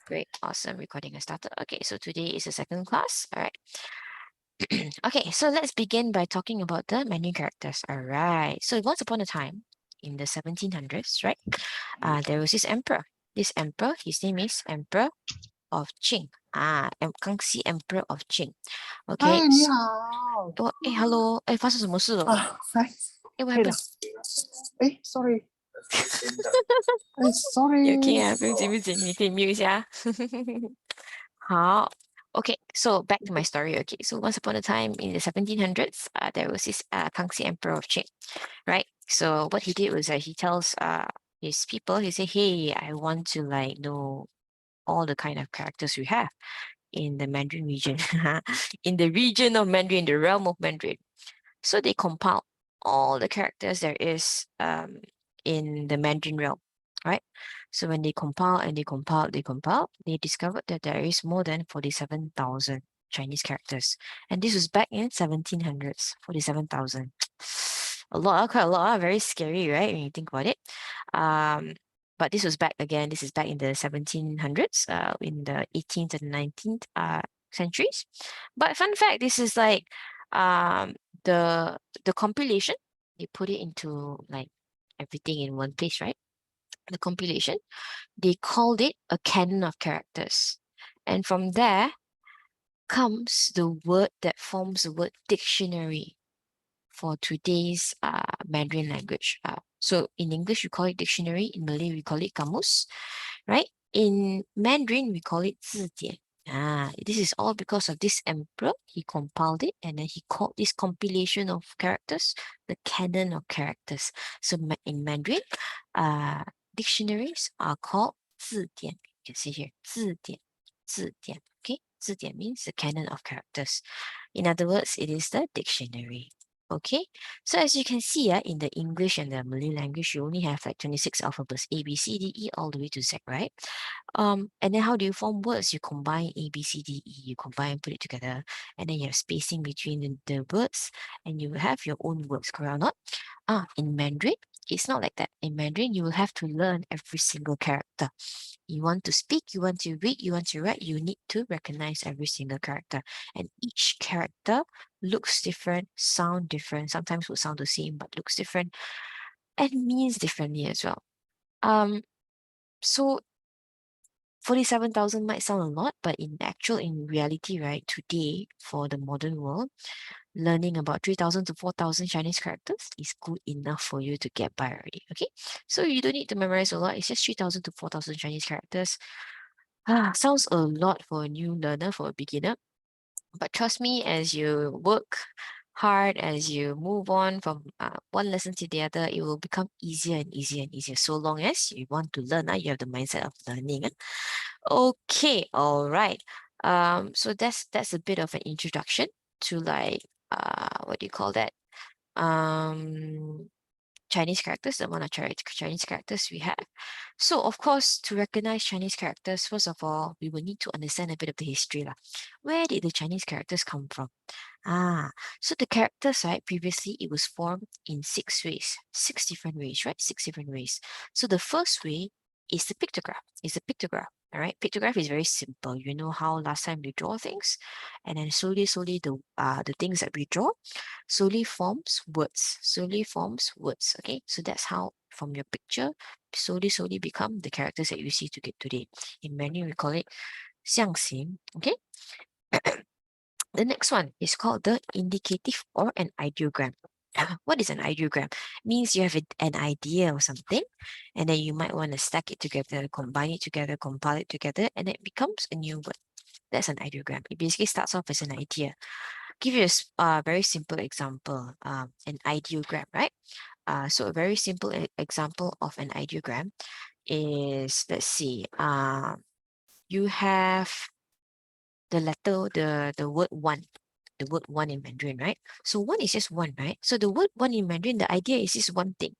Great, awesome. Recording has started. Okay, so today is the second class. All right. Okay, so let's begin by talking about the Mandarin characters. All right. So once upon a time, in the 1700s, right, there was this emperor. This emperor, his name is Emperor of Qing. Kangxi Emperor of Qing. Okay. 哎，你好 Hello. 发生什么事了？啊，来，what 可以了 happened?。哎，sorry，哎有 OK ，sorry，啊，不用紧不紧，你可以 mute 一下。好，Okay, so back to my story. Okay, so once upon a time in the 1700s, there was this Kangxi Emperor of Qing, right? So what he did was that he tells his people, he said, hey, I want to like know all the kind of characters we have in the Mandarin region, in the region of Mandarin, the realm of Mandarin. So they compiled all the characters there is in the Mandarin realm, right? So when they compiled and they compiled, they discovered that there is more than 47,000 Chinese characters. And this was back in 1700s, 47,000. A lot, quite a lot, very scary, right? When you think about it. But this was back again, this is back in the 1700s, in the 18th and 19th centuries. But fun fact, this is like the compilation, they put it into like everything in one place, right? The compilation, they called it a canon of characters. And from there comes the word that forms the word dictionary for today's Mandarin language. So in English, we call it dictionary. In Malay, we call it kamus, right? In Mandarin, we call it 字典. This is all because of this emperor. He compiled it and then he called this compilation of characters the canon of characters. So in Mandarin, dictionaries are called 字典. You can see here, 字典, 字典. Okay, 字典 means the canon of characters. In other words, it is the dictionary. Okay, so as you can see, in the English and the Malay language, you only have like 26 alphabets, A, B, C, D, E, all the way to Z, right? And then how do you form words? You combine A, B, C, D, E, you combine, put it together, and then you have spacing between the words, and you have your own words, correct or not? In Mandarin, it's not like that. In Mandarin, you will have to learn every single character. You want to speak, you want to read, you want to write, you need to recognize every single character. And each character looks different, sound different, sometimes will sound the same, but looks different and means differently as well. So 47,000 might sound a lot, but in reality, right, today for the modern world, learning about 3,000 to 4,000 Chinese characters is good enough for you to get by already. Okay, so you don't need to memorize a lot. It's just 3,000 to 4,000 Chinese characters. Sounds a lot for a new learner, for a beginner. But trust me, as you work hard, as you move on from one lesson to the other, it will become easier and easier and easier. So long as you want to learn, you have the mindset of learning. Okay, all right. So that's a bit of an introduction to like what do you call that? Chinese characters, the amount of Chinese characters we have. So of course, to recognize Chinese characters, first of all, we will need to understand a bit of the history. Where did the Chinese characters come from? So the characters, right, previously it was formed in 6 ways, 6 different ways, right? 6 different ways. So the first way is the pictograph. All right, pictograph is very simple. You know how last time we draw things, and then slowly, the things that we draw slowly forms words. Okay, so that's how from your picture slowly become the characters that you see today. In Mandarin, we call it 象形. Okay. The next one is called the indicative or an ideogram. What is an ideogram? Means you have an idea of something, and then you might want to stack it together, combine it together, compile it together, and it becomes a new word. That's an ideogram. It basically starts off as an idea. Give you a very simple example, an ideogram, right? So a very simple example of an ideogram is, let's see, you have the letter, the word one, the word one in Mandarin, right? So one is just one, right? So the word one in Mandarin, the idea is just one thing.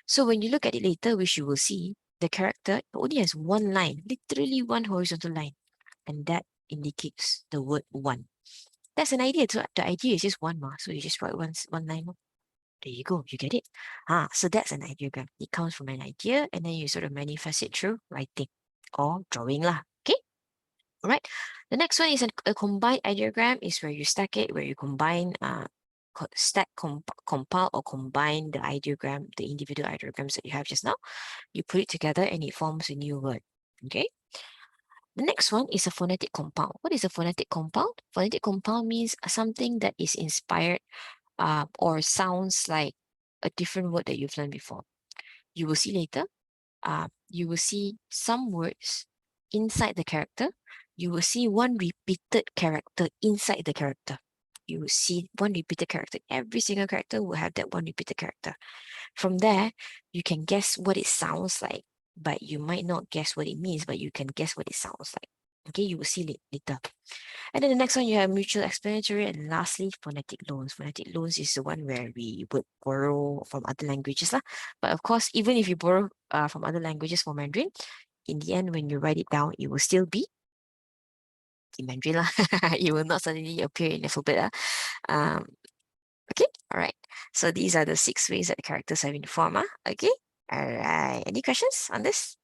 So when you look at it later, which you will see, the character only has one line, literally one horizontal line, and that indicates the word one. That's an idea. So the idea is just one, so you just write one line. There you go, you get it. So that's an ideogram. It comes from an idea, and then you sort of manifest it through writing. or drawing lah. Okay. All right. The next one is a combined ideogram is where you stack it, where you combine, stack, compile or combine the ideogram, the individual ideograms that you have just now. You put it together and it forms a new word. Okay. The next one is a phonetic compound. What is a phonetic compound? Phonetic compound means something that is inspired or sounds like a different word that you've learned before. You will see later. You will see some words inside the character. You will see one repeated character inside the character. You will see one repeated character. Every single character will have that one repeated character. From there, you can guess what it sounds like, but you might not guess what it means, but you can guess what it sounds like. Okay, you will see later. And then the next one, you have mutual explanatory, and lastly, phonetic loans. Phonetic loans is the one where we would borrow from other languages. But of course, even if you borrow from other languages for Mandarin, in the end, when you write it down, it will still be in Mandarin. It will not suddenly appear in the alphabet. Okay, all right. So these are the 6 ways that the characters have been formed. Okay, all right. Any questions on this?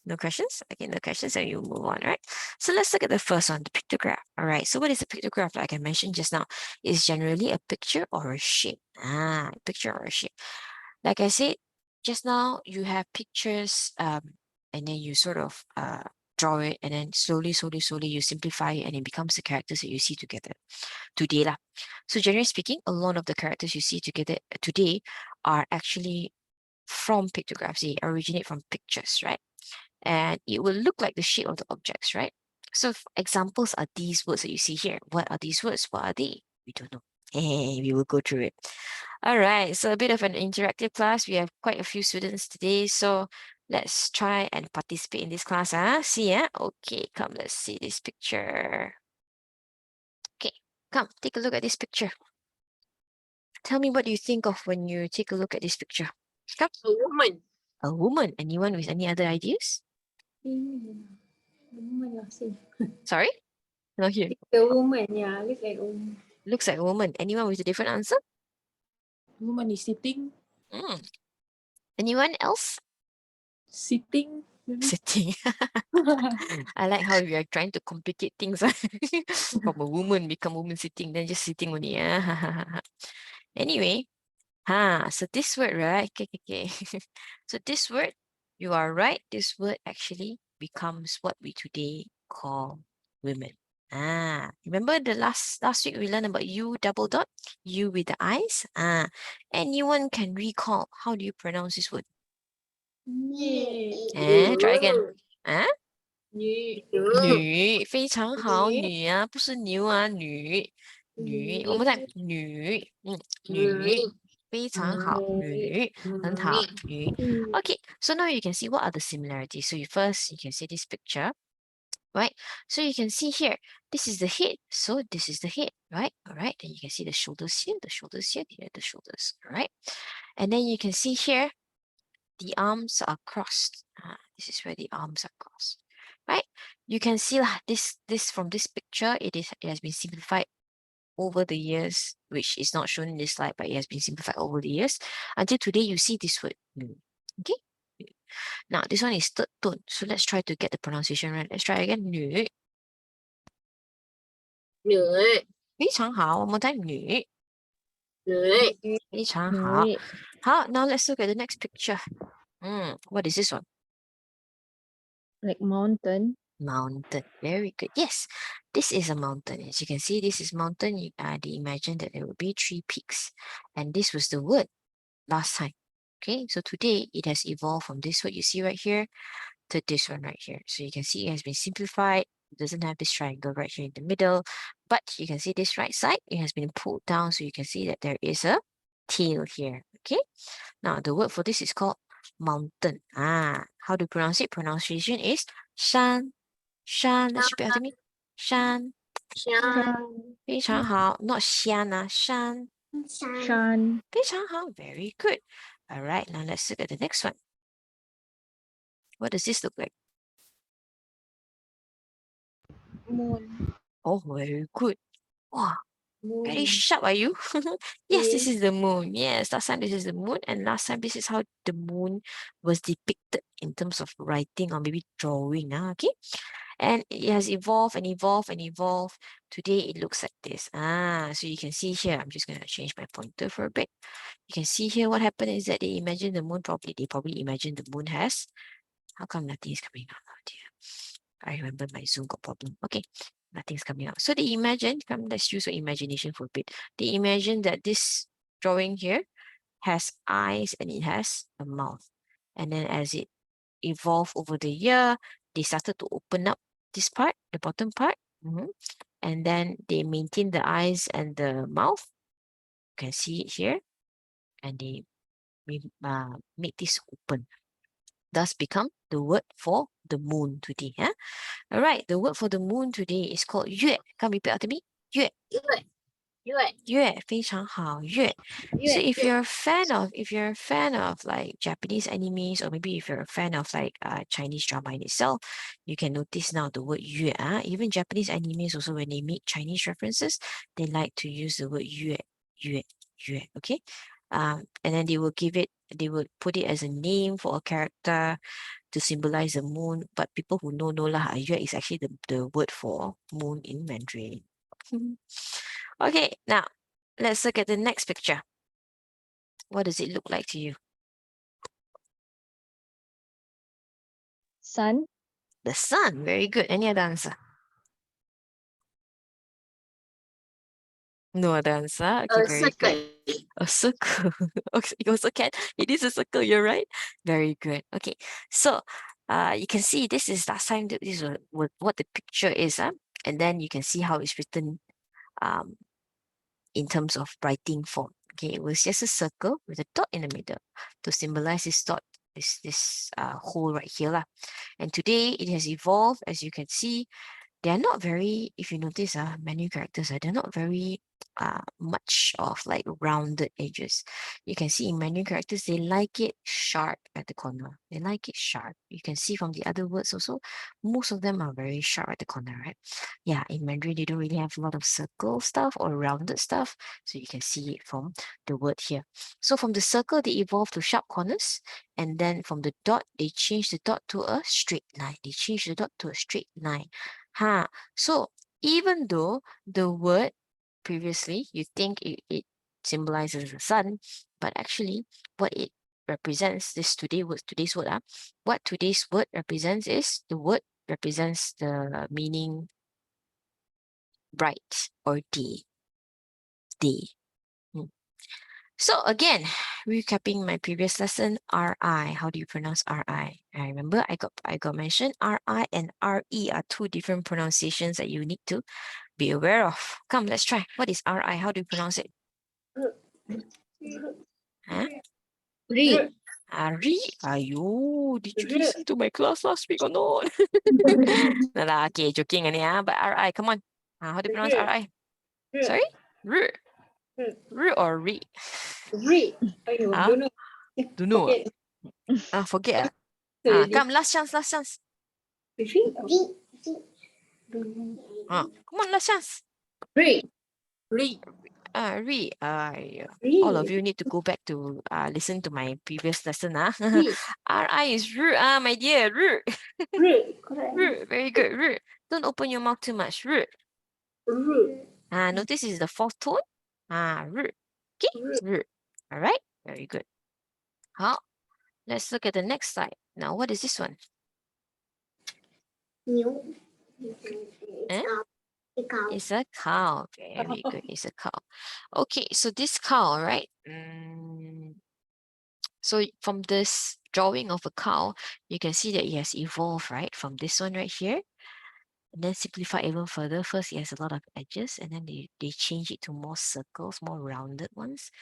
No questions? Okay, no questions, so you move on, right? So let's look at the first one, the pictograph. All right, so what is a pictograph? Like I mentioned just now, is generally a picture or a shape. Picture or a shape. Like I said, just now you have pictures, and then you sort of draw it, and then slowly you simplify it, and it becomes the characters that you see together today. So generally speaking, a lot of the characters you see together today are actually from pictographs. They originate from pictures, right? And it will look like the shape of the objects, right? So examples are these words that you see here. What are these words? What are they? We don't know. Hey, we will go through it. All right, so a bit of an interactive class. We have quite a few students today, so let's try and participate in this class. See, okay, come, let's see this picture. Okay, come, take a look at this picture. Tell me what you think of when you take a look at this picture. Come. A woman. A woman. Anyone with any other ideas? Woman lah, same. Sorry? Not here. The woman, yeah, looks like a woman. Looks like a woman. Anyone with a different answer? Woman is sitting. Anyone else? Sitting. Sitting. I like how we are trying to complicate things. From a woman become woman sitting, then just sitting only. Anyway, so this word, right? Okay. So this word, you are right. This word actually becomes what we today call women. Remember the last week we learned about you double dot, you with the eyes. Anyone can recall how do you pronounce this word? Try again. 女，非常好，女啊，不是牛啊，女，one more time，女，女，非常好，女，很好，女。Okay, so now you can see what are the similarities. So first you can see this picture, right? So you can see here, this is the head, so this is the head, right? All right, then you can see the shoulders here, the shoulders, all right? And then you can see here, the arms are crossed. This is where the arms are crossed, right? You can see this from this picture, it has been simplified over the years, which is not shown in this slide, but it has been simplified over the years until today. You see this word, okay? Now this one is third tone, so let's try to get the pronunciation right. Let's try again. 女，非常好。One more time. 女，非常好。好，now let's look at the next picture. What is this one? Like mountain. Mountain. Very good. Yes, this is a mountain. As you can see, this is mountain. They imagine that there will be 3 peaks. And this was the word last time. Okay, so today it has evolved from this word you see right here to this one right here. So you can see it has been simplified. It doesn't have this triangle right here in the middle. But you can see this right side, it has been pulled down. So you can see that there is a tail here. Okay, now the word for this is called mountain. How to pronounce it? Pronunciation is 山. Let's repeat after me. 山，非常好。Not 山山， Shan. 非常好。Very good. All right, now let's look at the next one. What does this look like? Moon. Oh, very good. Wow, Very Moon. sharp, are you? Yes, this Yes. is the moon. Yes, last time this is the moon, and last time this is how the moon was depicted in terms of writing or maybe drawing. Okay, and it has evolved and evolved and evolved. Today it looks like this. So you can see here. I'm just gonna change my pointer for a bit. You can see here what happened is that they imagine the moon properly. They probably imagine the moon has. How come nothing is coming out? Oh dear. I remember my Zoom got problem. Okay, nothing's coming out. So they imagine, let's use your imagination for a bit. They imagine that this drawing here has eyes and it has a mouth. And then as it evolved over the year, they started to open up this part, the bottom part. And then they maintain the eyes and the mouth. You can see it here. And they make this open. Thus become the word for the moon today. All right, the word for the moon today is called 月. Come repeat after me. 月.月非常好月 So if you're a fan of like Japanese animes, or maybe if you're a fan of like Chinese drama in itself, you can notice now the word 月. Even Japanese animes also, when they make Chinese references, they like to use the word 月. Okay, and then they will put it as a name for a character to symbolize the moon. But people who know lah, 月 is actually the word for moon in Mandarin. Okay, now let's look at the next picture. What does it look like to you? Sun. The sun. Very good. Any other answer? No other answer. Okay, very good. A circle. Okay, you also can. It is a circle. You're right. Very good. Okay, so you can see this is last time. This is what the picture is. And then you can see how it's written in terms of writing form. Okay, it was just a circle with a dot in the middle to symbolize this dot, this hole right here lah. And today it has evolved, as you can see. They are not very, if you notice, menu characters, they're not very much of like rounded edges. You can see in menu characters, they like it sharp at the corner. They like it sharp. You can see from the other words also, most of them are very sharp at the corner, right? Yeah, in Mandarin, they don't really have a lot of circle stuff or rounded stuff. So you can see it from the word here. So from the circle, they evolve to sharp corners. And then from the dot, they change the dot to a straight line. They change the dot to a straight line. So even though the word previously, you think it symbolizes the sun, but actually what it represents, today's word, what today's word represents is, the word represents the meaning bright or day. So again, recapping my previous lesson, RI. How do you pronounce RI? I remember I got mentioned RI and RE are two different pronunciations that you need to be aware of. Come, let's try. What is RI? How do you pronounce it? Huh? Re. Ari? Ayo, did you listen to my class last week or not? No lah, okay, joking only, but RI, come on. How do you pronounce RI? Sorry? R. R or Re? Re. Ayo, Huh? don't know. Don't know. Forget. Forget. Really? Come, last chance. Re. Come on, last chance. Re. Re. Re. Re. All of you need to go back to listen to my previous lesson. Re. RI is R. My dear. R. Re. Correct. R. Very good. R. Don't open your mouth too much. R. Re. Notice is the fourth tone. R. Okay. R. All right. Very good. Let's look at the next slide. Now, what is this one? It's a cow. Very good. It's a cow. Okay, so this cow, right? So from this drawing of a cow, you can see that it has evolved, right? From this one right here. And then simplify even further. First, it has a lot of edges, and then they change it to more circles, more rounded ones.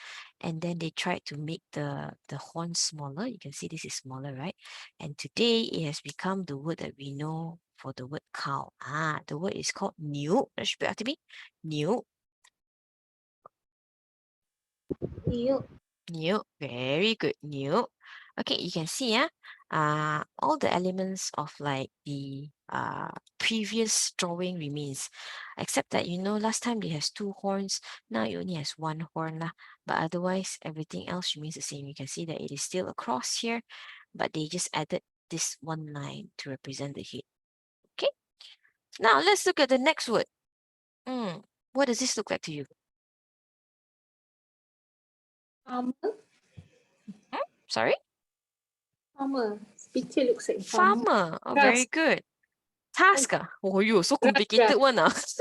And then they tried to make the horn smaller. You can see this is smaller, right? And today it has become the word that we know for the word cow. The word is called new. Let's repeat after me. New. New. Very good. New. Okay, you can see, all the elements of like the previous drawing remains, except that last time it has two horns, now it only has one horn lah. But otherwise everything else remains the same. You can see that it is still a cross here, but they just added this one line to represent the head. Okay, now let's look at the next word. What does this look like to you? Farmer. Sorry? Farmer. Picture looks like farmer. Farmer. Oh, Grass. very good. Task. Oh, you so Grass, complicated one. Grass.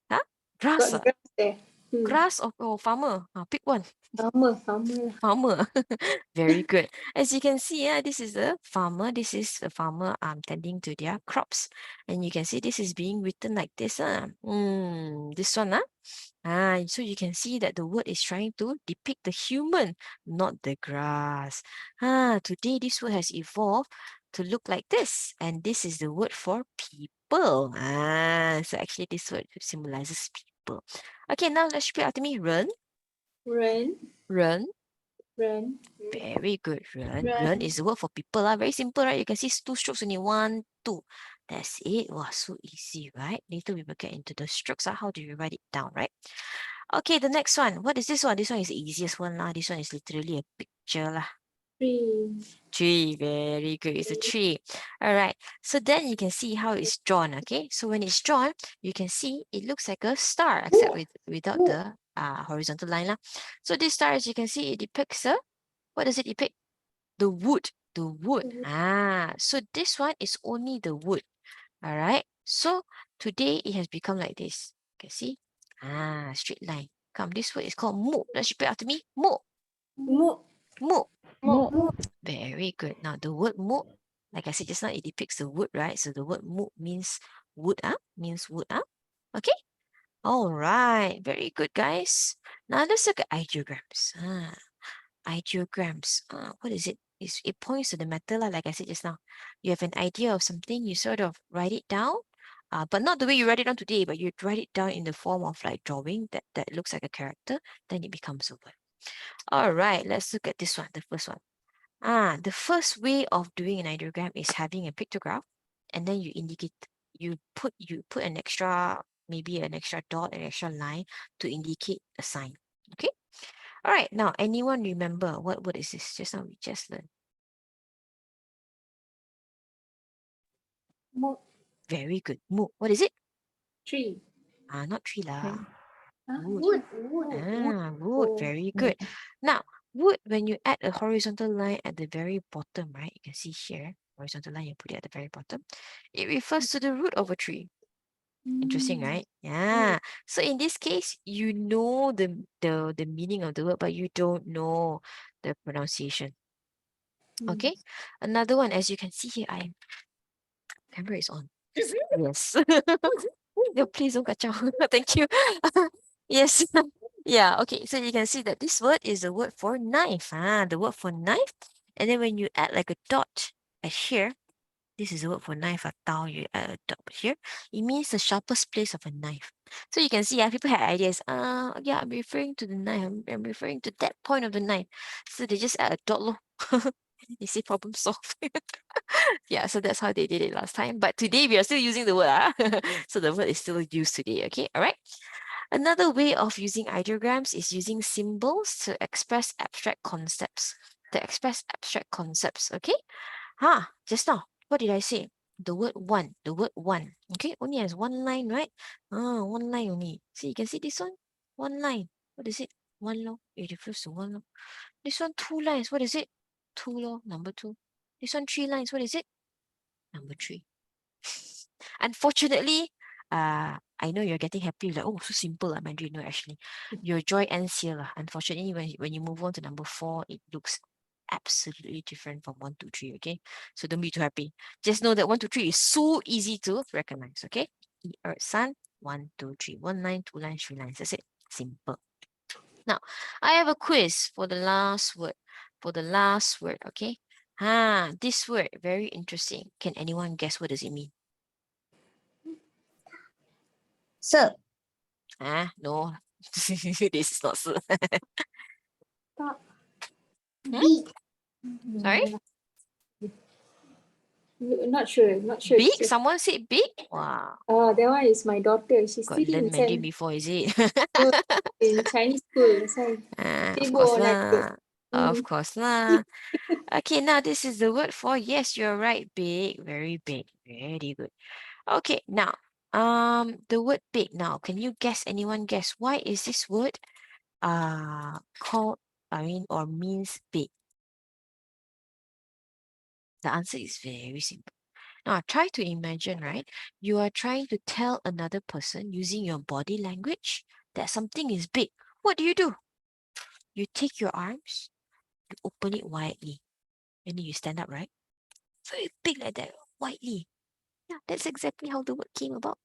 Huh? Grass. Got grass there. Grass or farmer? Pick one. Farmer. Farmer. Very good. As you can see, this is the farmer. This is the farmer tending to their crops. And you can see this is being written like this. This one. So you can see that the word is trying to depict the human, not the grass. Today this word has evolved to look like this. And this is the word for people. So actually this word symbolizes people. Okay, now let's repeat after me. Ren. Ren. Ren. Ren. Very good. Ren. Ren. Ren is the word for people. Very simple, right? You can see 2 strokes only. 1, 2. That's it. Wow, so easy, right? Later we will get into the strokes. How do you write it down, right? Okay, the next one. What is this one? This one is the easiest one lah. This one is literally a picture lah. Tree. Tree, very good. It's a tree. All right. So then you can see how it's drawn. Okay. So when it's drawn, you can see it looks like a star, except without the horizontal line lah. So this star, as you can see, it depicts what does it depict? The wood. The wood. So this one is only the wood. All right. So today it has become like this. You can see. Straight line. Come, this word is called mu. Let's repeat after me. Mu. Mu. Mu. Mo. Very good. Now the word mu, like I said just now, it depicts the wood, right? So the word mu means wood, means wood, Okay. All right. Very good, guys. Now let's look at ideograms. Ideograms. What is it? It points to the matter, like I said just now. You have an idea of something, you sort of write it down, but not the way you write it down today, but you write it down in the form of like drawing that looks like a character, then it becomes a word. All right, let's look at this one, the first one. The first way of doing an ideogram is having a pictograph, and then you indicate, you put an extra, maybe an extra dot, an extra line to indicate a sign. Okay. All right. Now, anyone remember what word is this? Just now we just learned. Mu. Very good. Mu. What is it? Tree. Not tree lah. Wood. Wood. Very good. Now, wood, when you add a horizontal line at the very bottom, right? You can see here, horizontal line, you put it at the very bottom. It refers to the root of a tree. Interesting, right? Yeah. So in this case, you know the meaning of the word, but you don't know the pronunciation. Okay. Another one, as you can see here, camera is on. Yes. No, please don't kacau. Thank you. Yes. Yeah. Okay. So you can see that this word is the word for knife. The word for knife. And then when you add like a dot here, this is the word for knife. You add a dot here. It means the sharpest place of a knife. So you can see, people had ideas. Yeah, I'm referring to the knife. I'm referring to that point of the knife. So they just add a dot. You see, problem solved. Yeah, so that's how they did it last time. But today we are still using the word. So the word is still used today. Okay, all right. Another way of using ideograms is using symbols to express abstract concepts. Okay? Just now, what did I say? The word one. Okay, only has one line, right? One line only. See, you can see this one? One line. What is it? One law. It refers to one law. This one, 2 lines. What is it? 2 law, number 2. This one, 3 lines. What is it? Number 3. Unfortunately, I know you're getting happy, like, oh, so simple, Mandarin. No, actually, your joy ends here. Unfortunately, when you move on to number 4, it looks absolutely different from 1, 2, 3. Okay, so don't be too happy. Just know that 1, 2, 3 is so easy to recognize. Okay, sun, 1, 2, 3, 1 line, 2 lines, 3 lines. That's it. Simple. Now, I have a quiz for the last word. Okay. This word, very interesting. Can anyone guess what does it mean? Sir. No. This is not sir. Bee. Sorry? Not sure. Not sure. Big? Someone said big? Wow. Oh, that one is my daughter. She's Got studying learned Mandarin before, is it? in Chinese school. That's why. Of course Like lah. Of Mm. course lah. Okay, now this is the word for yes, you're right. Big, very big. Very good. Okay, now the word big. Now, can you guess? Anyone guess why is this word called? Or means big? The answer is very simple. Now, try to imagine, right? You are trying to tell another person using your body language that something is big. What do? You take your arms, you open it widely, and then you stand up, right? Very big like that, widely. Yeah, that's exactly how the word came about.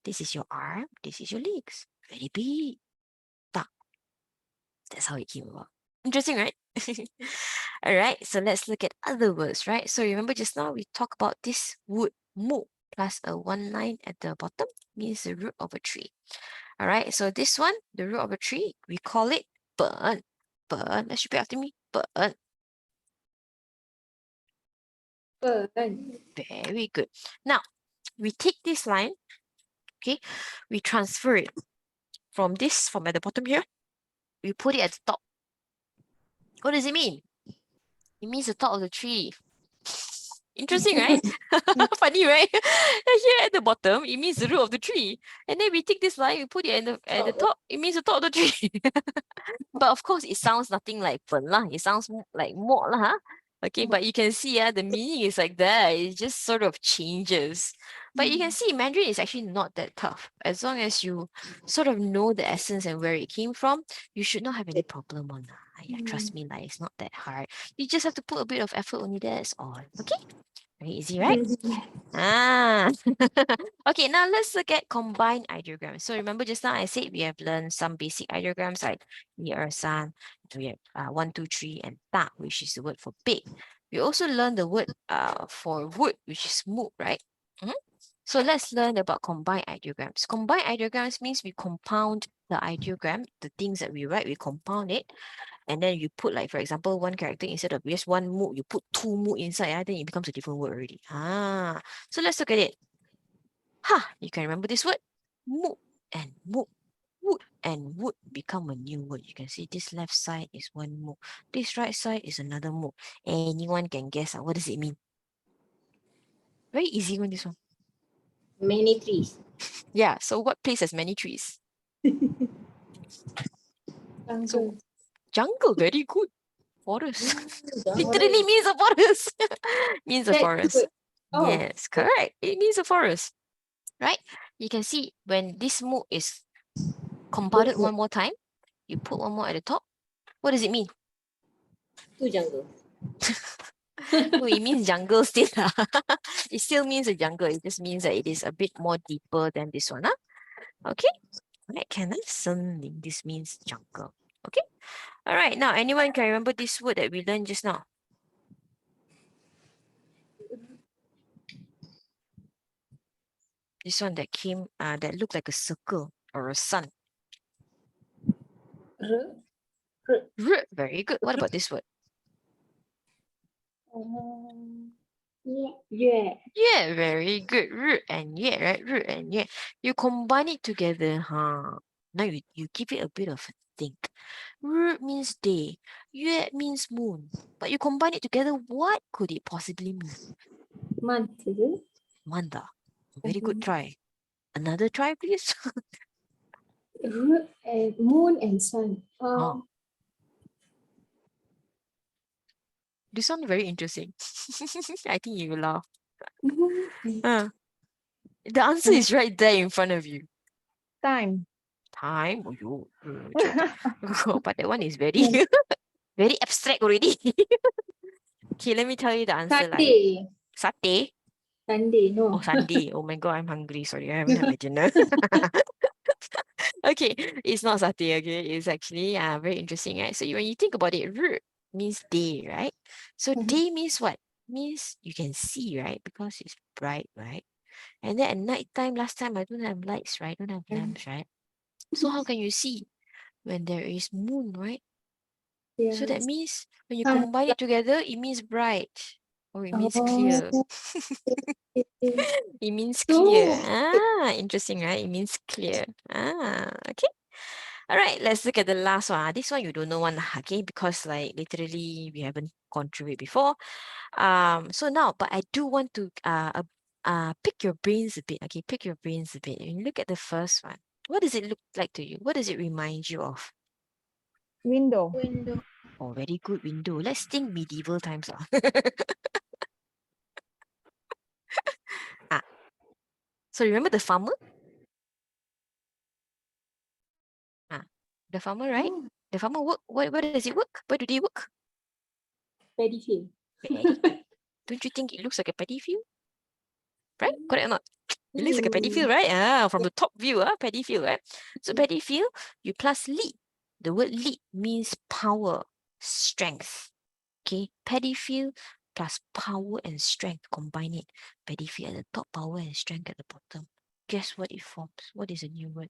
This is your arm, this is your legs. Very big. Tak. That's how it came about. Interesting, right? All right, so let's look at other words, right? So remember just now we talked about this wood, mu, plus a one line at the bottom means the root of a tree. All right, so this one, the root of a tree, we call it burn. Burn. Let's repeat after me. Burn. Burn. Very good. Now, we take this line, okay, we transfer it from at the bottom here, we put it at the top. What does it mean? It means the top of the tree. Interesting, right? Funny, right? Here at the bottom, it means the root of the tree. And then we take this line, we put it at the top, it means the top of the tree. But of course, it sounds nothing like pen lah. It sounds like mok lah, huh? Okay, but you can see the meaning is like that. It just sort of changes. But you can see Mandarin is actually not that tough. As long as you sort of know the essence and where it came from, you should not have any problem on that. Yeah, trust me, like, it's not that hard. You just have to put a bit of effort only, that's all. Okay? Very easy, right? Ah, okay, now let's look at combined ideograms. So remember just now I said we have learned some basic ideograms like 1, 2, 3, we have 1, 2, 3 and ta, which is the word for big. We also learned the word for wood, which is mu, right? So let's learn about combined ideograms. Combined ideograms means we compound the ideogram, the things that we write, we compound it, and then you put, like, for example, one character instead of just one mu, you put 2 mu inside, then it becomes a different word already. So let's look at it. You can remember this word? Mu and mu. Wood and wood become a new word. You can see this left side is one mu. This right side is another mu. Anyone can guess what does it mean? Very easy one, this one. Many trees. Yeah, so what place has many trees? So jungle, very good. Forest. Literally means a forest. Means a That's forest. good. Oh. Yes, correct. It means a forest. Right? You can see when this mu is compounded one more time, you put one more at the top. What does it mean? Two jungle. No, it means jungle still. It still means a jungle. It just means that it is a bit more deeper than this one. Okay? Right, can I something? This means jungle. Okay? All right, now anyone can remember this word that we learned just now? This one that came, that looked like a circle or a sun. Very good. What about this word? Yeah. Yeah, very good. And yeah, right? And yeah. You combine it together, huh? Now you give it a bit of a think. Means day. Yue means moon. But you combine it together, what could it possibly mean? Month, is it? Manda. Very good try. Another try, please. And moon and sun. This one very interesting. I think you will laugh. The answer is right there in front of you. Time. Time. But that one is very, very abstract already. Okay, let me tell you the answer. Saturday. Satay. Sunday, no. Oh, Sunday. Oh my God, I'm hungry. Sorry, I haven't had my dinner. Okay, it's not satay, okay? It's actually very interesting, right? So when you think about it, means day, right? So day means what? Means you can see, right? Because it's bright, right? And then at night time, last time I don't have lights, right? I don't have lamps, right? So how can you see when there is moon, right? Yeah. So that means when you combine it together, it means bright. Or it means clear. Okay. It means So, clear. Interesting, right? It means clear. Okay. All right, let's look at the last one. This one you don't know one, okay? Because like literally we haven't gone through it before. So now, but I do want to pick your brains a bit, okay? Pick your brains a bit. When you look at the first one, what does it look like to you? What does it remind you of? Window. window. Oh, very good window. Let's think medieval times. ah, so remember the farmer? Ah, the farmer, right? Oh, The farmer work. Where does it work? Where do they work? paddy field. Paddy field. Don't you think it looks like a paddy field? Right? Correct or not? It looks like a paddy field, right? From the top view, paddy field, right? So paddy field, you plus lead. The word lead means power, strength. Okay, paddy field plus power and strength. Combine it. Paddy field at the top, power and strength at the bottom. Guess what it forms? What is a new word?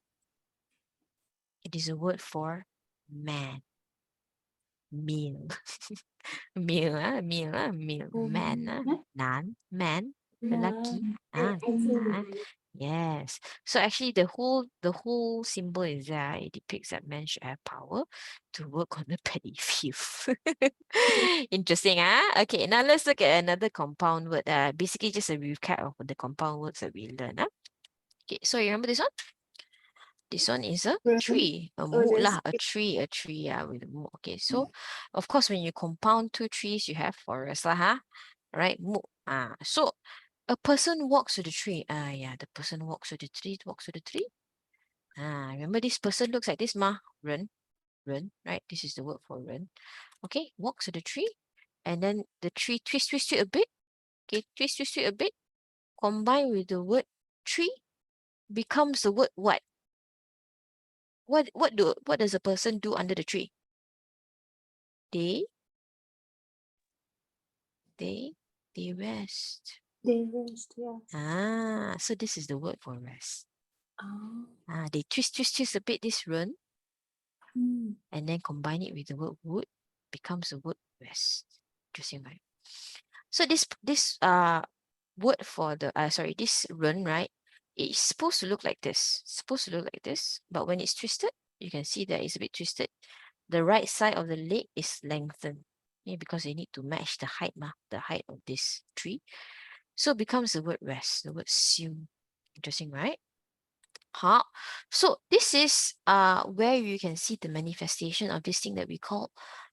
It is a word for man. Meal. Meal, meal. Man, Huh? man, lelaki. I see. Ah. Yes. So actually the whole symbol is there. It depicts that men should have power to work on the paddy field. Interesting, Okay, now let's look at another compound word. Basically just a recap of the compound words that we learned. Okay, so you remember this one? This one is a tree, a Oh, mood there's lah, a tree, yeah, with a mood. Okay, so of course when you compound two trees, you have forest lah, right? Mood. So a person walks to the tree. Yeah, the person walks to the tree, remember this person looks like this ma, run, right? This is the word for run. Okay, walks to the tree, and then the tree twist a bit. Okay, twist a bit, combined with the word tree, becomes the word what? What does a person do under the tree? They they they rest. they rest, yeah. So this is the word for rest. Oh. They twist a bit this run, Mm. and then combine it with the word wood, becomes the word rest. Interesting, right? So this word for the this run, right? It's supposed to look like this. It's supposed to look like this, but when it's twisted, you can see that it's a bit twisted. The right side of the leg is lengthened. Yeah, because they need to match the height, the height of this tree. So it becomes the word rest, the word siu. Interesting, right? So this is where you can see the manifestation of this thing that we call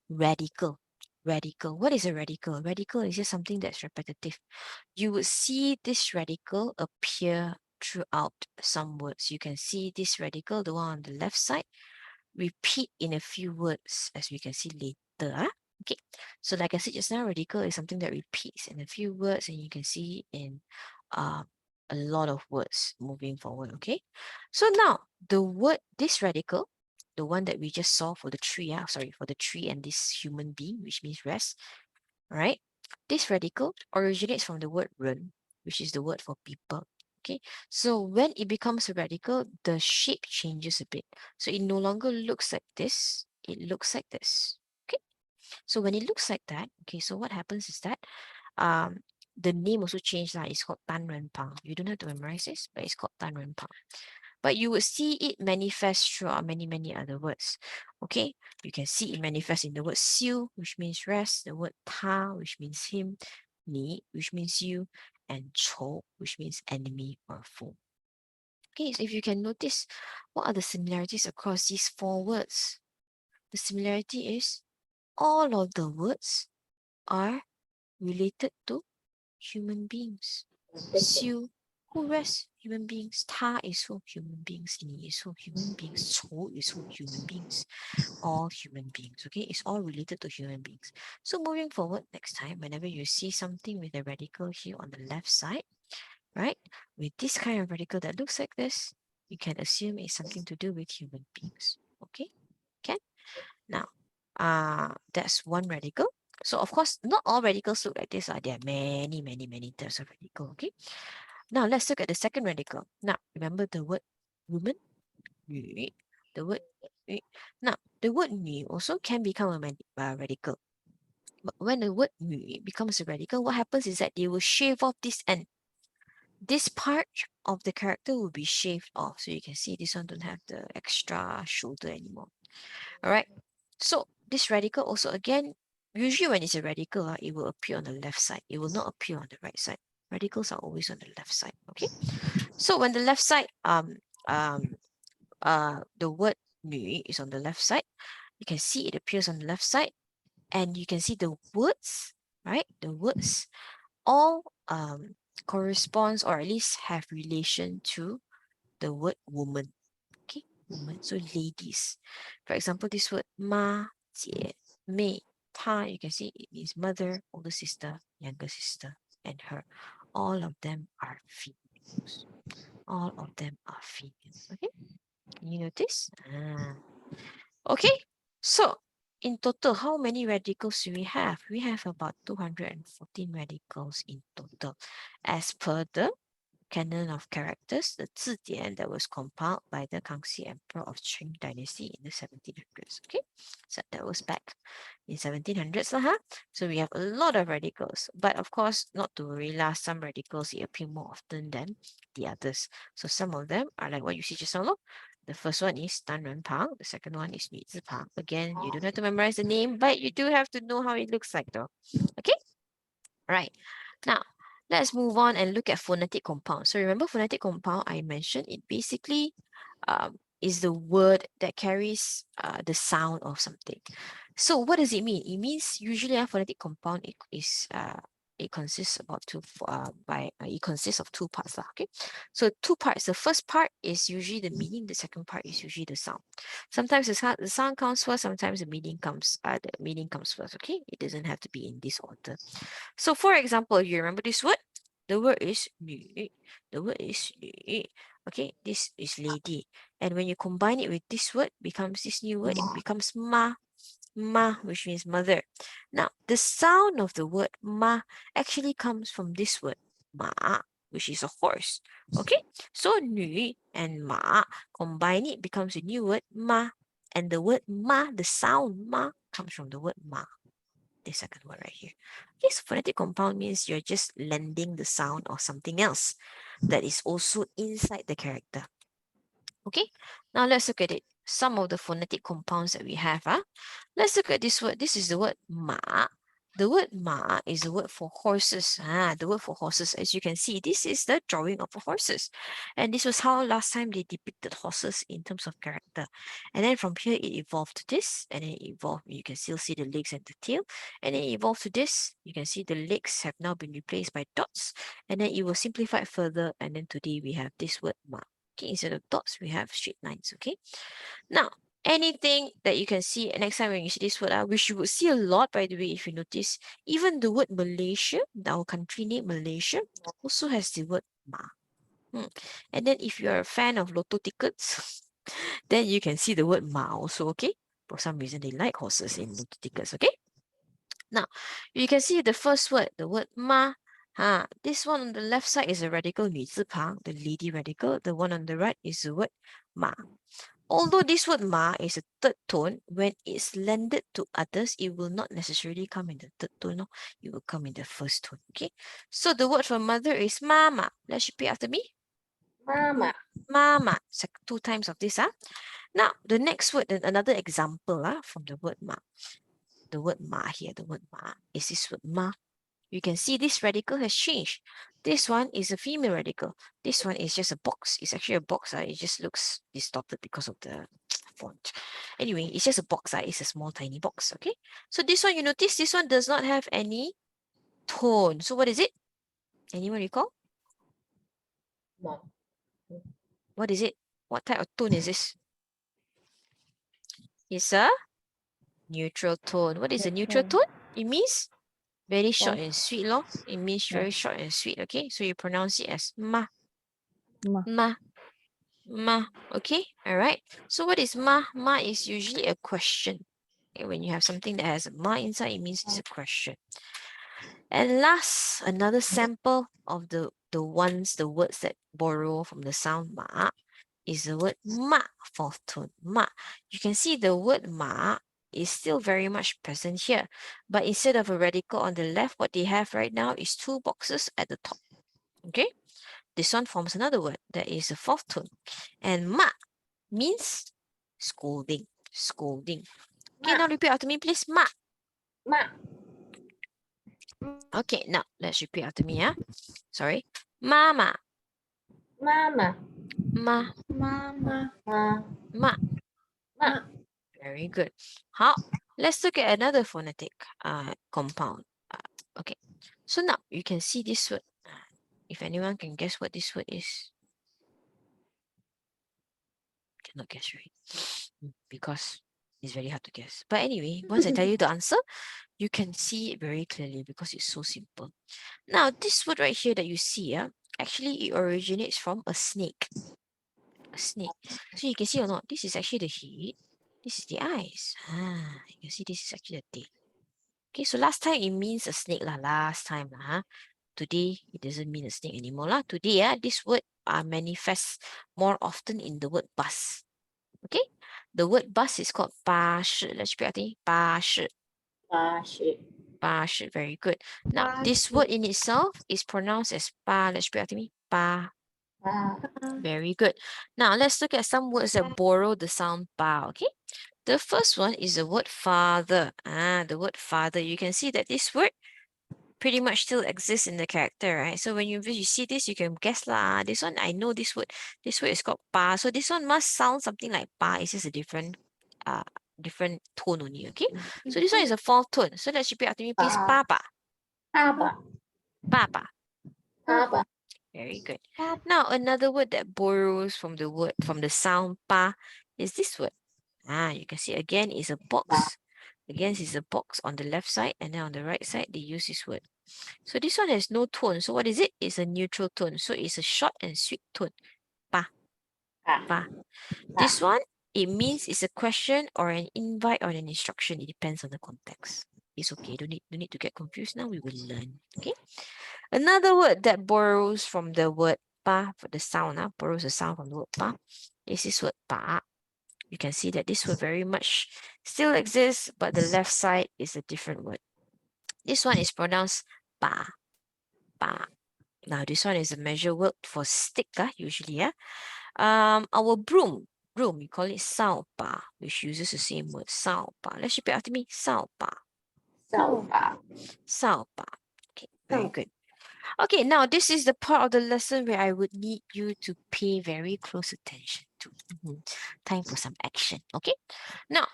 radical. Radical. What is a radical? Radical is just something that's repetitive. You would see this radical appear throughout some words. You can see this radical, the one on the left side, repeat in a few words, as we can see later. Okay, so like I said just now, radical is something that repeats in a few words, and you can see in uh, a lot of words moving forward. Okay, so now this radical, the one that we just saw for the tree, for the tree and this human being, which means rest, right? This radical originates from the word ren, which is the word for people. Okay, so when it becomes a radical, the shape changes a bit. So it no longer looks like this, it looks like this. Okay, so when it looks like that, okay, so what happens is that the name also changed. It's called Tan Ren Pang. You don't have to memorize this, but it's called Tan Ren Pang. But you would see it manifest throughout many other words. Okay, you can see it manifest in the word siu, which means rest, the word ta, which means him, ni, which means you, and chou, which means enemy or foe. Okay, so if you can notice, what are the similarities across these four words? The similarity is all of the words are related to human beings. Siu, who rest? Human beings. Ta is who? Human beings. Ni is who? Human beings. Chou is who? Human beings. All human beings. Okay, it's all related to human beings. So moving forward, next time, whenever you see something with a radical here on the left side, right, with this kind of radical that looks like this, you can assume it's something to do with human beings. Okay, can now, that's one radical. So of course, not all radicals look like this. There are many types of radical. Okay. Now let's look at the second radical. Now remember the word woman. The word. Now the word ni also can become a radical. But when the word becomes a radical, what happens is that they will shave off this end. This part of the character will be shaved off. So you can see this one don't have the extra shoulder anymore. All right. So this radical also, again, usually when it's a radical, it will appear on the left side. It will not appear on the right side. Radicals are always on the left side. Okay. So when the left side, the word 女 is on the left side, you can see it appears on the left side, and you can see the words, right? The words all corresponds, or at least have relation to the word woman. Okay, woman. So ladies. For example, this word 妈姐妹她, you can see it means mother, older sister, younger sister, and her. All of them are females. All of them are females. Okay, can you notice? Okay, so in total, how many radicals do we have? We have about 214 radicals in total, as per the canon of characters, the 字典 that was compiled by the Kangxi Emperor of Qing Dynasty in the 1700s. Okay, so that was back in 1700s. So we have a lot of radicals, but of course, not to worry, some radicals they appear more often than the others. So some of them are like what you see just now. The first one is Tan Ren Pang. The second one is Nü Zi Pang. Again, you don't have to memorize the name, but you do have to know how it looks like though. Okay? Right. Now, let's move on and look at phonetic compound. So remember phonetic compound, I mentioned it basically is the word that carries the sound of something. So what does it mean? It means usually a phonetic compound it consists it consists of two parts. Okay, so two parts. The first part is usually the meaning. The second part is usually the sound. Sometimes the sound comes first. Sometimes the meaning comes first. Okay, it doesn't have to be in this order. So for example, if you remember this word, the word is 女. The word is 女. Okay, this is lady. And when you combine it with this word, becomes this new word, it becomes ma. Ma, which means mother. Now, the sound of the word ma actually comes from this word, ma, which is a horse. Okay, so 女 and ma, combine it becomes a new word, ma. And the word ma, the sound ma, comes from the word ma. The second word right here. This phonetic compound means you're just lending the sound of something else that is also inside the character. Okay, now let's look at it. Some of the phonetic compounds that we have. Let's look at this word. This is the word ma. The word ma is the word for horses. The word for horses, as you can see, this is the drawing of horses. And this was how last time they depicted horses in terms of character. And then from here, it evolved to this. And then it evolved, you can still see the legs and the tail. And then it evolved to this. You can see the legs have now been replaced by dots. And then it was simplified further. And then today we have this word ma. Okay, instead of dots, we have straight lines. Okay. Now, anything that you can see next time when you see this word, which you would see a lot, by the way, if you notice, even the word Malaysia, our country name Malaysia, also has the word ma. And then if you're a fan of lotto tickets, then you can see the word ma also, okay? For some reason, they like horses in lotto tickets, okay? Now, you can see the first word, the word ma. This one on the left side is a radical 女字旁, the lady radical. The one on the right is the word ma. Although this word ma is a third tone, when it's lended to others, it will not necessarily come in the third tone. No? It will come in the first tone. Okay. So the word for mother is mama. Let's repeat after me. Mama. Mama. So 2 times of this. Now, the next word, another example from the word ma. The word ma here, the word ma is this word ma. You can see this radical has changed. This one is a female radical. This one is just a box. It's actually a box. It just looks distorted because of the font. Anyway, it's just a box. It's a small, tiny box. Okay. So this one, you notice this one does not have any tone. So what is it? Anyone recall? Mom. What is it? What type of tone is this? It's a neutral tone. What is a neutral tone? It means very short and sweet, lor. It means very short and sweet. Okay. So you pronounce it as ma. Ma. Ma. Ma, okay, all right. So what is ma? Ma is usually a question. Okay, when you have something that has a ma inside, it means it's a question. And last, another sample of the words that borrow from the sound ma is the word ma, fourth tone, ma. You can see the word ma is still very much present here. But instead of a radical on the left, what they have right now is two boxes at the top. Okay? This one forms another word. That is a fourth tone. And ma means scolding. Scolding. Okay, now repeat after me, please. Ma. Ma. Okay, now let's repeat after me, yeah? Sorry. Mama. Mama. Ma. Mama. Ma. Ma. Ma. Very good. How? Let's look at another phonetic compound. Okay. So now you can see this word. If anyone can guess what this word is. Cannot guess, right? Because it's very hard to guess. But anyway, once I tell you the answer, you can see it very clearly because it's so simple. Now, this word right here that you see, actually it originates from a snake. A snake. So you can see or not, this is actually the head. This is the eyes. You can see this is actually the tail. Okay, so last time it means a snake lah. Last time lah. Today it doesn't mean a snake anymore lah. Today this word manifests more often in the word bus. Okay, the word bus is called 巴士. Let's repeat after me. 巴士. 巴士. 巴士. Very good. Now, 巴士. this word in itself is pronounced as 巴. Let's repeat after me. 巴. 巴. Very good. Now, let's look at some words that borrow the sound 巴. Okay. The first one is the word father. The word father. You can see that this word pretty much still exists in the character, right? So when you see this, you can guess lah. This one, I know this word. This word is called pa. So this one must sound something like pa. It's just a different tone only, okay? So this one is a fourth tone. So let's repeat after me, please. Papa. 爸爸. Papa. 爸爸. Very good. Now another word that borrows from the sound pa is this word. You can see again is a box. Again, is a box on the left side, and then on the right side, they use this word. So this one has no tone. So what is it? It's a neutral tone. So it's a short and sweet tone. Pa. Pa. This one, it means it's a question or an invite or an instruction. It depends on the context. It's okay. Don't need to get confused now. We will learn. Okay. Another word that borrows from the word pa for the sound, borrows the sound from the word pa, is this word pa. You can see that this word very much still exists, but the left side is a different word. This one is pronounced pa. Pa. Now this one is a measure word for stick, usually. Our broom, we call it sao pa, which uses the same word, sao pa. Let's repeat after me, sao pa. 扫把. Sao pa. Okay, very good. Okay, now this is the part of the lesson where I would need you to pay very close attention to. Time for some action, okay? Now,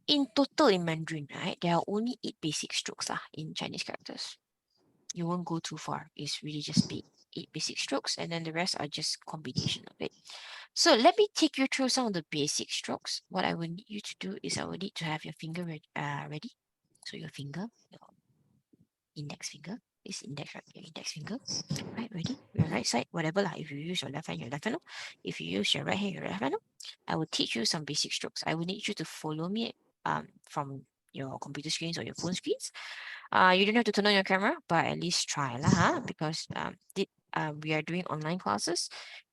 in total in Mandarin, right, there are only 8 basic strokes in Chinese characters. You won't go too far. It's really just 8 basic strokes, and then the rest are just combination of it. So let me take you through some of the basic strokes. What I will need you to do is I will need to have your finger ready. So your finger, your index finger, this index, right? Your index finger, right? Ready? Your right side, whatever lah. If you use your left hand, your left hand. If you use your right hand, your right hand. I will teach you some basic strokes. I will need you to follow me from your computer screens or your phone screens. You don't have to turn on your camera, but at least try lah, because we are doing online classes.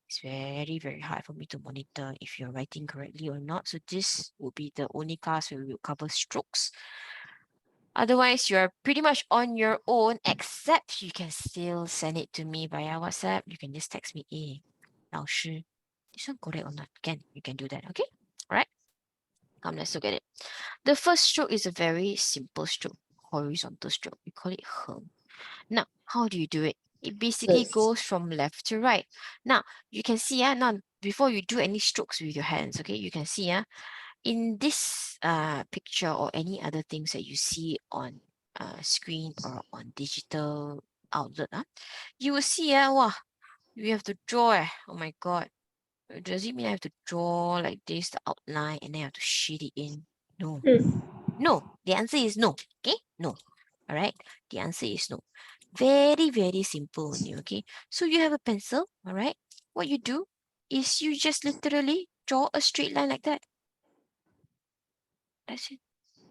It's very, very hard for me to monitor if you're writing correctly or not. So this will be the only class where we will cover strokes. Otherwise, you're pretty much on your own, except you can still send it to me via WhatsApp. You can just text me, 老师, this one correct or not? You can do that, okay? All right. Come, let's look at it. The first stroke is a very simple stroke, horizontal stroke. We call it heng. Now, how do you do it? It basically goes from left to right. Now, you can see, now before you do any strokes with your hands, okay, you can see, in this picture or any other things that you see on screen or on digital outlet, you will see, wow, you have to draw. Oh my God. Does it mean I have to draw like this, the outline, and then I have to shade it in? No. No. The answer is no. Okay? No. All right. The answer is no. Very, very simple only. Okay. So you have a pencil. All right. What you do is you just literally draw a straight line like that. That's it.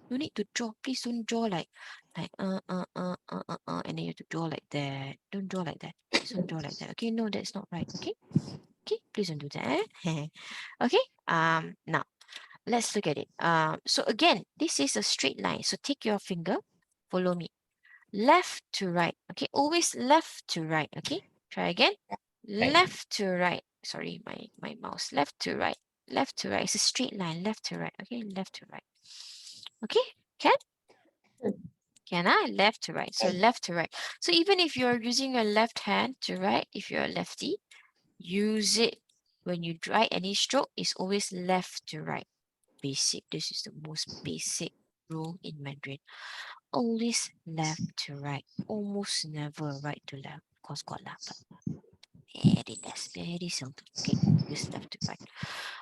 You need to draw. Please don't draw like and then you have to draw like that. Don't draw like that. Please don't draw like that. Okay. No, that's not right. Okay. Okay. Please don't do that. Okay. Now let's look at it. So again, this is a straight line. So take your finger, follow me. Left to right. Okay, always left to right. Okay, try again. Left to right. Sorry, my mouse. Left to right. Left to right. It's a straight line. Left to right. Okay, left to right. Okay, can? Can I? Left to right. So left to right. So even if you're using your left hand to write, if you're a lefty, use it when you write any stroke, it's always left to right. Basic. This is the most basic rule in Mandarin. Always left to right. Almost never right to left. Of course, got lah, but very less, very seldom. Okay, always left to right.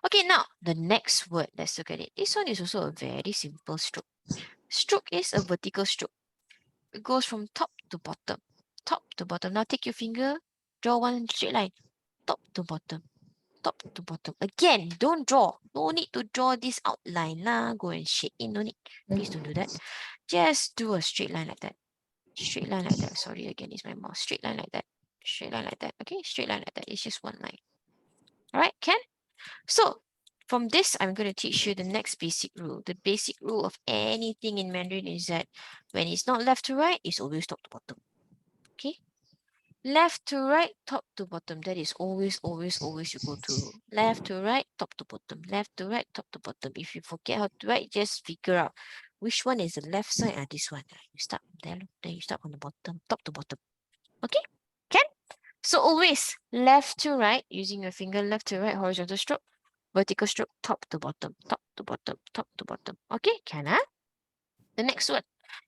Okay, now the next word. Let's look at it. This one is also a very simple stroke. Stroke is a vertical stroke. It goes from top to bottom. Top to bottom. Now take your finger, draw one straight line. Top to bottom. Top to bottom. Again, don't draw. No need to draw this outline lah. Go and shade in. No need. Please don't do that. Just do a straight line like that. Straight line like that. Sorry, again, it's my mouse. Straight line like that. Straight line like that. Okay, straight line like that. It's just one line. All right, Ken? So from this, I'm going to teach you the next basic rule. The basic rule of anything in Mandarin is that when it's not left to right, it's always top to bottom. Okay? Left to right, top to bottom. That is always, always, always you go to left to right, top to bottom. Left to right, top to bottom. If you forget how to write, just figure out which one is the left side. This one. You start from there, then you start from the bottom, top to bottom. Okay? Can? So always left to right, using your finger left to right, horizontal stroke, vertical stroke, top to bottom, top to bottom, top to bottom. Okay, can I? The next one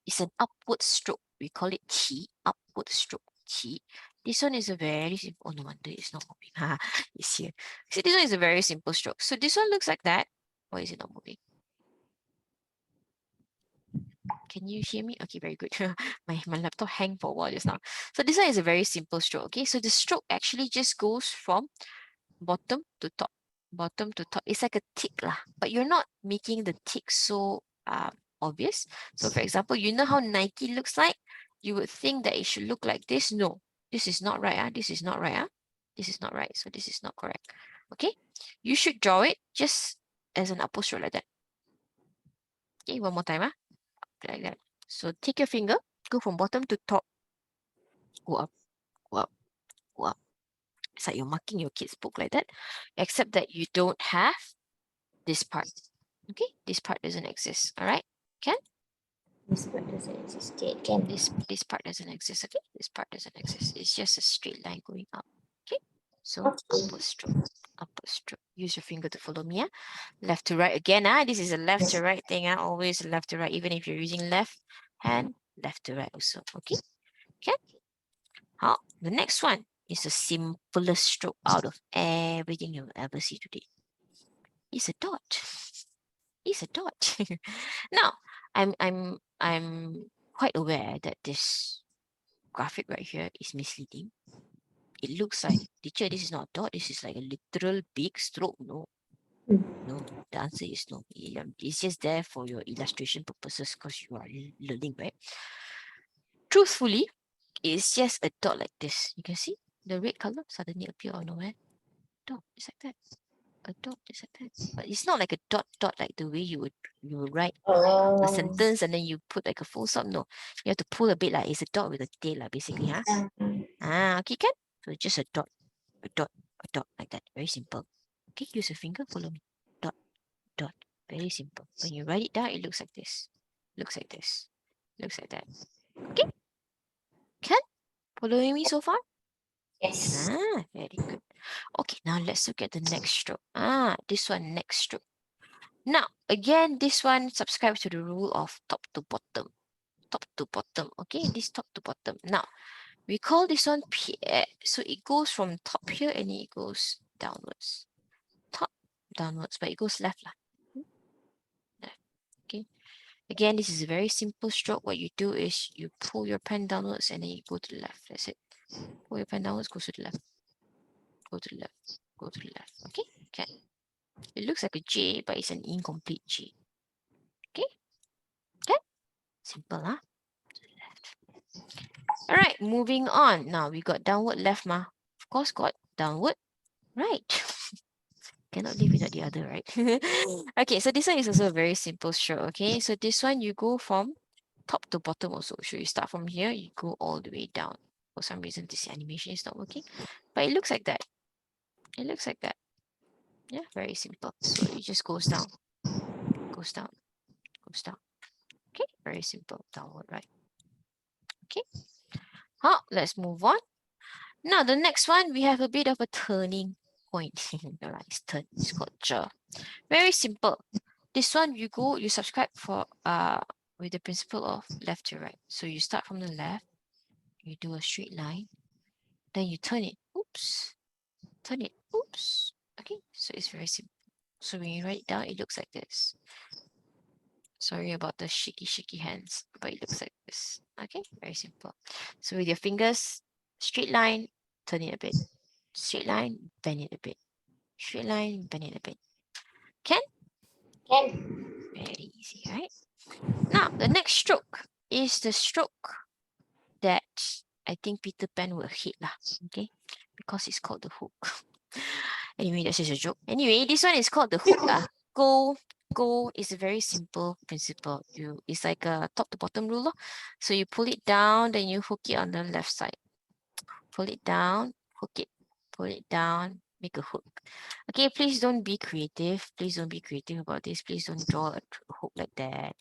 is an upward stroke. We call it T, upward stroke, T. This one is a very simple, oh no wonder it's not moving. It's here. See, this one is a very simple stroke. So this one looks like that. Why is it not moving? Can you hear me? Okay, very good. my laptop hang for a while just now. So this one is a very simple stroke. Okay, so the stroke actually just goes from bottom to top, bottom to top. It's like a tick lah, but you're not making the tick so obvious. So for example, you know how Nike looks like? You would think that it should look like this. No, this is not right. This is not right. This is not right. So this is not correct. Okay, you should draw it just as an upward stroke like that. Okay, one more time. Like that. So take your finger, go from bottom to top, go up, go up, go up. It's like you're marking your kid's book like that, except that you don't have this part. Okay, this part doesn't exist. All right, Can? This part doesn't exist. Okay, can. This part doesn't exist. Okay, this part doesn't exist. It's just a straight line going up. Okay, so Okay. upward stroke, upward stroke. Use your finger to follow me. Left to right again. This is a left to right thing. Always left to right. Even if you're using left hand, left to right also. Okay, Can? The next one is the simplest stroke out of everything you'll ever see today. It's a dot. It's a dot. Now, I'm quite aware that this graphic right here is misleading. It looks like, teacher, this is not a dot. This is like a literal big stroke. No, no. The answer is no. It's just there for your illustration purposes because you are learning, right? Truthfully, it's just a dot like this. You can see the red color suddenly appear out of nowhere. Dot, just like that. A dot, just like that. But it's not like a dot like the way you would write a sentence and then you put like a full stop. No, you have to pull a bit like it's a dot with a tail, basically. Okay, can? So just a dot, like that. Very simple. Okay, use your finger, follow me. Dot, dot. Very simple. When you write it down, it looks like this. Looks like this. Looks like that. Okay? Can? Following me so far? Yes. Very good. Okay, now let's look at the next stroke. This one, next stroke. Now, again, this one subscribes to the rule of top to bottom. Top to bottom. Okay, this top to bottom. Now, we call this one P. So it goes from top here and it goes downwards. Top, downwards, but it goes left lah. Left. Okay. Again, this is a very simple stroke. What you do is you pull your pen downwards and then you go to the left. That's it. Pull your pen downwards, go to the left. Go to the left. Go to the left. Okay. Okay. It looks like a J, but it's an incomplete J. Okay. Okay. Simple, huh? To the left. All right. Moving on. Now we got downward left, ma. Of course, got downward right. Cannot live without the other, right? Okay, so this one is also a very simple stroke. Okay, so this one you go from top to bottom also. So you start from here, you go all the way down. For some reason, this animation is not working, but it looks like that. It looks like that. Yeah, very simple. So it just goes down, goes down, goes down. Okay, very simple. Downward, right? Okay. Let's move on. Now the next one, we have a bit of a turning point. The line is turn. It's called j. Very simple. This one you go, you subscribe for with the principle of left to right. So you start from the left, you do a straight line, then you turn it. Oops. Turn it. Oops. Okay, so it's very simple. So when you write it down, it looks like this. Sorry about the shaky hands, but it looks like this. Okay, very simple. So with your fingers, straight line, turn it a bit. Straight line, bend it a bit. Straight line, bend it a bit. Can? Can. Very easy, right? Now, the next stroke is the stroke that I think Peter Pan will hate lah. Okay, because it's called the hook. Anyway, that's just a joke. Anyway, this one is called the hook. Go is a very simple principle. It's like a top to bottom rule. So you pull it down, then you hook it on the left side. Pull it down, hook it. Pull it down, make a hook. Okay, please don't be creative. Please don't be creative about this. Please don't draw a hook like that.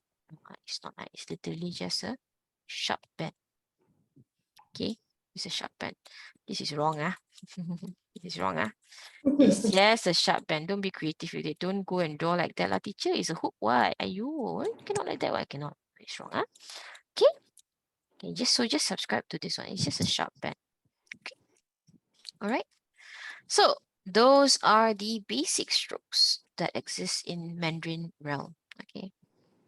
It's not nice. It's literally just a sharp bend. Okay, it's a sharp bend. This is wrong, This is wrong, It's just a sharp bend. Don't be creative with it. Don't go and draw like that, lah. Teacher, it's a hook. Why? You cannot like that. Why cannot? It's wrong, Okay. Okay, just subscribe to this one. It's just a sharp bend. Okay. All right. So those are the basic strokes that exist in Mandarin realm. Okay.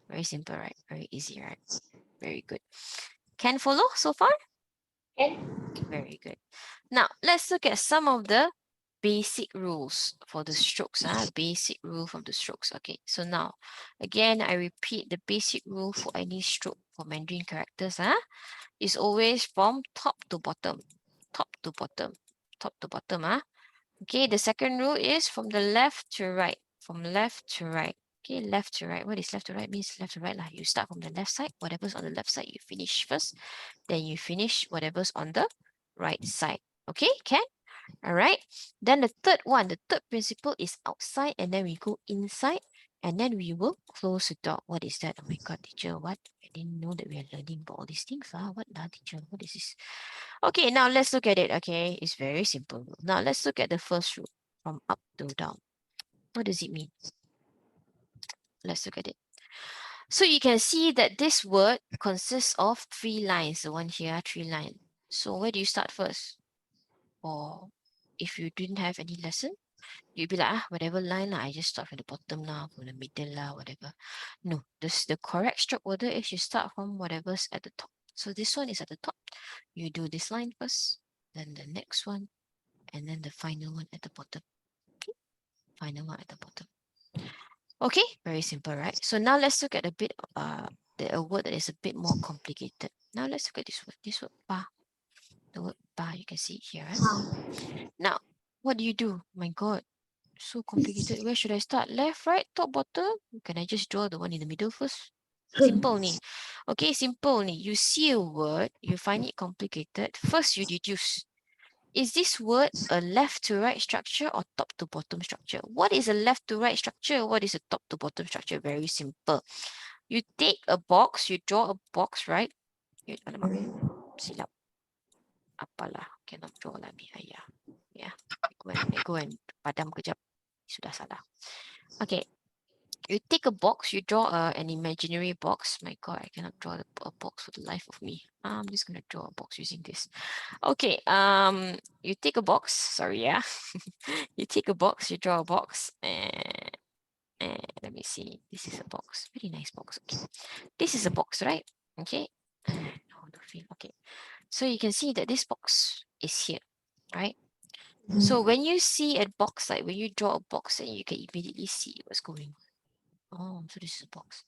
Very simple, right? Very easy, right? Very good. Can follow so far? Can. Very good. Now let's look at some of the basic rules for the strokes. Basic rule from the strokes. Okay, so now again I repeat, the basic rule for any stroke for Mandarin characters is always from top to bottom. Top to bottom. Top to bottom. Okay, the second rule is from the left to right. From left to right. Okay, left to right. What is left to right? Means left to right lah. You start from the left side. Whatever's on the left side, you finish first. Then you finish whatever's on the right side. Okay, can? All right. Then the third one, the third principle is outside, and then we go inside, and then we will close the door. What is that? Oh my God, teacher, what? I didn't know that we are learning about all these things. What teacher? What is this? Okay, now let's look at it. Okay, it's very simple. Now let's look at the first rule from up to down. What does it mean? Let's look at it. So you can see that this word consists of 3 lines. The one here, 3 lines. So where do you start first? Or if you didn't have any lesson, you'd be like, whatever line I just start from the bottom from the middle whatever. No, the correct stroke order is you start from whatever's at the top. So this one is at the top. You do this line first, then the next one, and then the final one at the bottom. Okay, final one at the bottom. Okay, very simple, right? So now let's look at a word that is a bit more complicated. Now let's look at this word. This word ba. The word ba, you can see it here. Right? Now, what do you do? My God, so complicated. Where should I start? Left, right, top, bottom? Can I just draw the one in the middle first? Simple ni. Okay, simple ni. You see a word, you find it complicated. First, you deduce. Is this word a left to right structure or top to bottom structure? What is a left to right structure? What is a top to bottom structure? Very simple. You take a box, you draw a box, right? Silap. Apalah, cannot draw lah ni ayah. Yeah, I go and padam kejap. Sudah salah. Okay, you take a box, you draw an imaginary box. My God, I cannot draw a box for the life of me. I'm just gonna draw a box using this. Okay, you take a box. Sorry, yeah. You take a box, you draw a box, and let me see. This is a box, very nice box. Okay, this is a box, right? Okay. Okay. So you can see that this box is here, right? So when you see a box, like when you draw a box, then you can immediately see what's going on. Oh, so this is a box.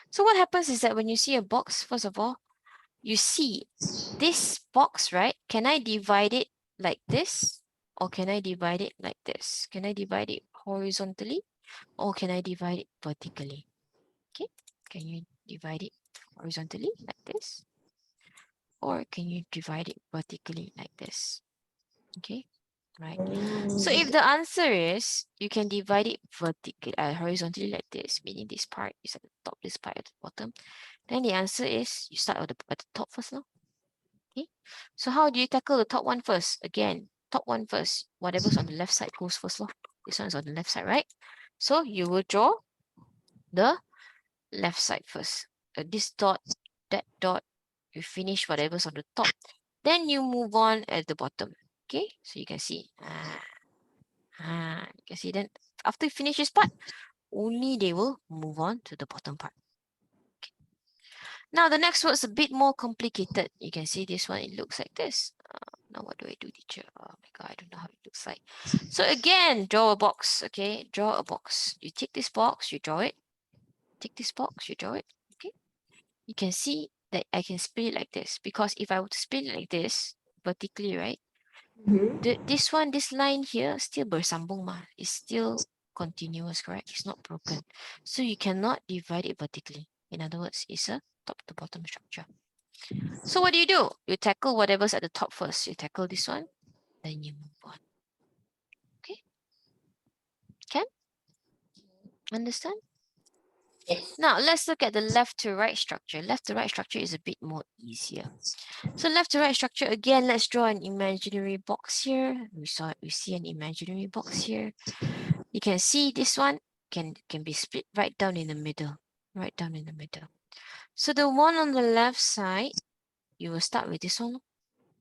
So what happens is that when you see a box, first of all, you see this box, right? Can I divide it like this? Or can I divide it like this? Can I divide it horizontally, or can I divide it vertically? Okay, can you divide it horizontally like this? Or can you divide it vertically like this? Okay, right. So if the answer is you can divide it vertically, horizontally like this, meaning this part is at the top, this part at the bottom, then the answer is you start at the top first now. Okay, so how do you tackle the top one first? Again, top one first. Whatever's on the left side goes first. This one is on the left side, right? So you will draw the left side first. This dot, that dot, you finish whatever's on the top. Then you move on at the bottom. Okay, so you can see. You can see then after you finish this part, only they will move on to the bottom part. Okay. Now the next word's a bit more complicated. You can see this one, it looks like this. Now what do I do, teacher? Oh my god, I don't know how it looks like. So again, draw a box. Okay, draw a box. You take this box, you draw it. Take this box, you draw it. Okay. You can see that I can split it like this, because if I were to split it like this vertically, right? This one, this line here still bersambung mah. It's still continuous, correct? It's not broken. So you cannot divide it vertically. In other words, it's a top to bottom structure. So what do? You tackle whatever's at the top first. You tackle this one, then you move on. Okay? Can? Understand? Yes. Now let's look at the left to right structure. Left to right structure is a bit more easier. So left to right structure, again, let's draw an imaginary box here. We see an imaginary box here. You can see this one can be split right down in the middle. Right down in the middle. So the one on the left side, you will start with this one.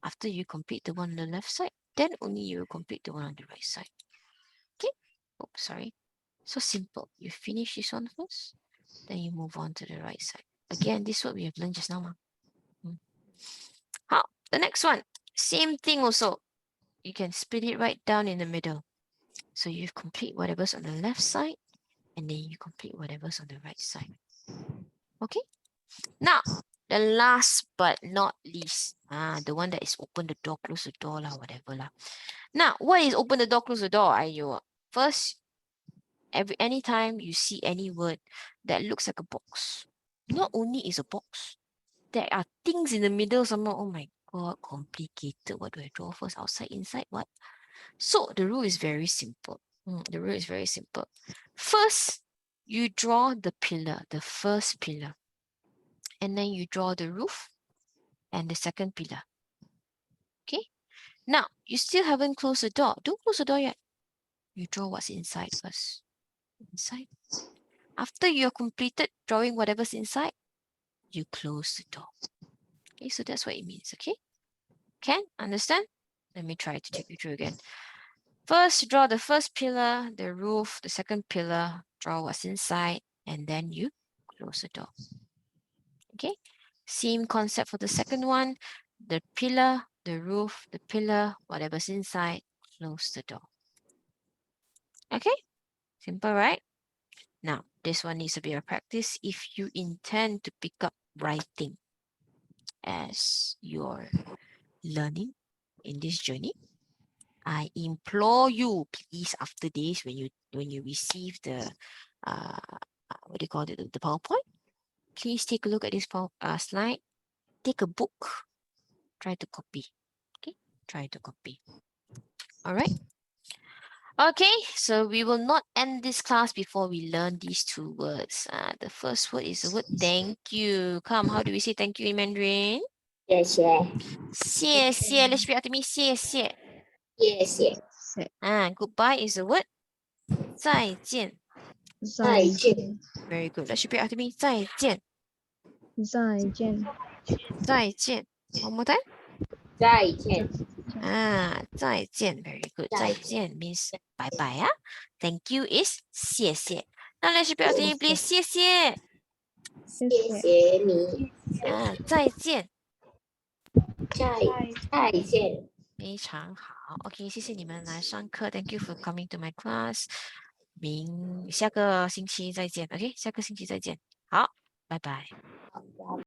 After you complete the one on the left side, then only you will complete the one on the right side. Okay? Oh, sorry. So simple. You finish this one first, then you move on to the right side. Again, this is what we have learned just now. How? The next one, same thing also. You can split it right down in the middle. So you complete whatever's on the left side, and then you complete whatever's on the right side. Okay? Now, the last but not least, the one that is open the door, close the door lah, whatever lah. Now, what is open the door, close the door? First, anytime you see any word that looks like a box, not only is a box, there are things in the middle somehow. Oh my god, complicated. What do I draw first? Outside, inside, what? So the rule is very simple. The rule is very simple. First, you draw the pillar, the first pillar. And then you draw the roof and the second pillar. Okay? Now, you still haven't closed the door. Don't close the door yet. You draw what's inside first. Inside. After you're completed drawing whatever's inside, you close the door. Okay, so that's what it means, okay? Can? Understand? Let me try to take you through again. First, draw the first pillar, the roof, the second pillar, draw what's inside, and then you close the door. Okay? Same concept for the second one. The pillar, the roof, the pillar, whatever's inside, close the door. Okay? Simple, right? Now, this one needs a bit of practice if you intend to pick up writing as your learning in this journey. I implore you, please, after this, when you receive the what do you call it, the PowerPoint, please take a look at this slide. Take a book, try to copy. Okay, try to copy. All right. Okay, so we will not end this class before we learn these two words. The first word is the word thank you. Come, how do we say thank you in Mandarin? 谢谢。谢谢. Let's repeat after me. 谢谢. 谢谢。 Goodbye is the word 再见. 再见。 Very good. Let's repeat after me. 再见. 再见，再见. One more time. 再见。再见. Very good. 再见 means bye bye. Thank you is 谢谢. Now let's repeat after me, please. 谢谢. 谢谢你。再见. 再见。非常好。OK，谢谢你们来上课。Thank you for coming to my class。下个星期再见。OK，下个星期再见。好，拜拜。